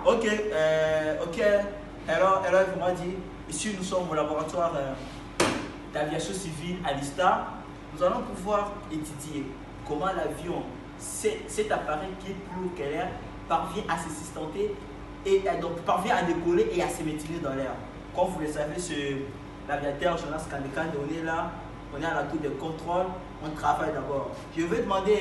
Ok. Alors, il m'a dit, ici nous sommes au laboratoire d'aviation civile à l'ISTA. Nous allons pouvoir étudier comment l'avion, cet appareil qui est plus haut que l'air, parvient à se sustenter et donc parvient à décoller et à se maintenir dans l'air. Comme vous le savez, c'est l'aviateur Jonas Kandekan, on est là, on est à la tour de contrôle, on travaille d'abord. Je vais demander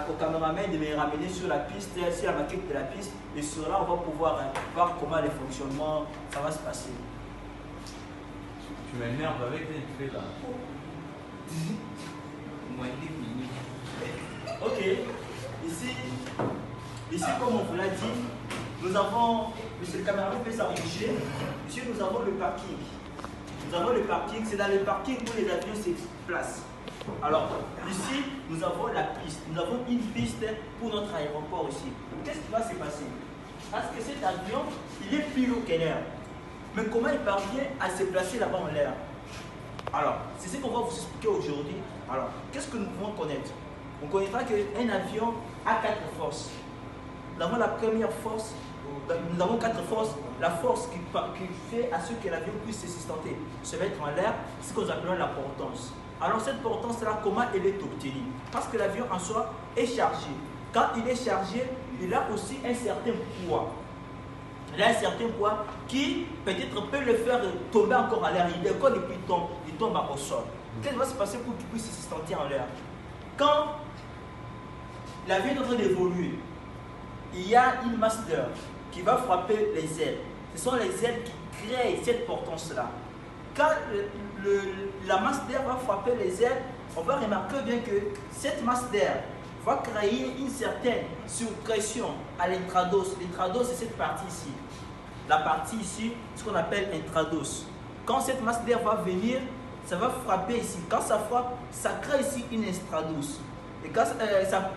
au caméraman de me ramener sur la piste, sur la maquette de la piste, et sur là, on va pouvoir voir comment le fonctionnement, ça va se passer. Tu m'énerves avec les faits là. Moins 10 minutes. Ok, ici comme on vous l'a dit, nous avons, monsieur le caméraman peut s'approcher, ici nous avons le parking. Nous avons le parking, c'est dans le parking où les avions se placent. Alors, ici, nous avons la piste. Nous avons une piste pour notre aéroport ici. Qu'est-ce qui va se passer? Parce que cet avion, il est plus haut que l'air. Mais comment il parvient à se placer là-bas en l'air? Alors, c'est ce qu'on va vous expliquer aujourd'hui. Alors, qu'est-ce que nous pouvons connaître? On connaîtra qu'un avion a 4 forces. Nous avons la première force, nous avons 4 forces. La force qui fait à ce que l'avion puisse se sustenter, se mettre en l'air, c'est ce que nous appelons la portance. Alors cette portance-là, comment elle est obtenue? Parce que l'avion en soi est chargé. Quand il est chargé, il a aussi un certain poids. Il a un certain poids qui peut-être peut le faire tomber encore à l'air. Il décolle et puis il tombe au sol. Qu'est-ce qui va se passer pour qu'il puisse se sustenter en l'air? Quand l'avion est en train d'évoluer, il y a une masse d'air qui va frapper les ailes. Ce sont les ailes qui créent cette portance-là. Quand la masse d'air va frapper les ailes, on va remarquer bien que cette masse d'air va créer une certaine surpression à l'intrados. L'intrados, c'est cette partie ici. La partie ici, ce qu'on appelle intrados. Quand cette masse d'air va venir, ça va frapper ici. Quand ça frappe, ça crée ici une extrados. Et quand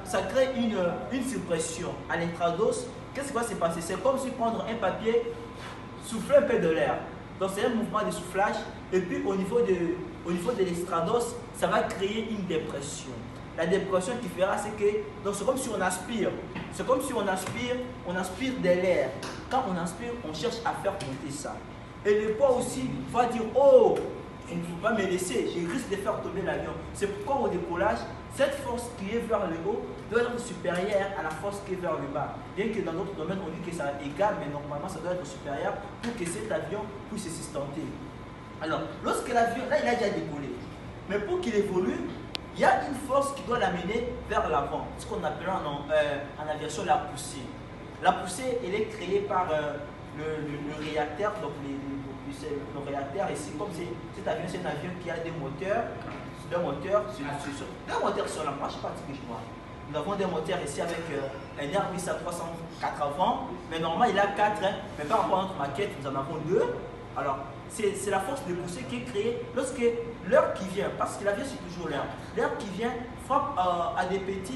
ça crée une suppression à l'intrados, qu'est-ce qui va se passer? C'est comme si prendre un papier, souffler un peu de l'air. Donc c'est un mouvement de soufflage. Et puis au niveau de l'extrados, ça va créer une dépression. La dépression qui fera, c'est que, donc c'est comme si on aspire. C'est comme si on aspire de l'air. Quand on aspire, on cherche à faire monter ça. Et le poids aussi va dire, oh, je ne peux pas me laisser, je risque de faire tomber l'avion. C'est pourquoi au décollage, cette force qui est vers le haut doit être supérieure à la force qui est vers le bas. Bien que dans d'autres domaines, on dit que c'est égal, mais normalement, ça doit être supérieur pour que cet avion puisse se sustenter. Alors, lorsque l'avion, là, il a déjà décollé. Mais pour qu'il évolue, il y a une force qui doit l'amener vers l'avant. Ce qu'on appelle en aviation la poussée. La poussée, elle est créée par le réacteur, donc le réacteur ici, comme cet avion, c'est un avion qui a des moteurs. Deux moteurs sur la marche, pas chez moi. Nous avons des moteurs ici avec un Airbus A380, mais normalement il a 4, mais par rapport à notre maquette, nous en avons 2. Alors, c'est la force de poussée qui est créée lorsque l'heure qui vient, parce que l'avion c'est toujours l'heure qui vient frappe à des petits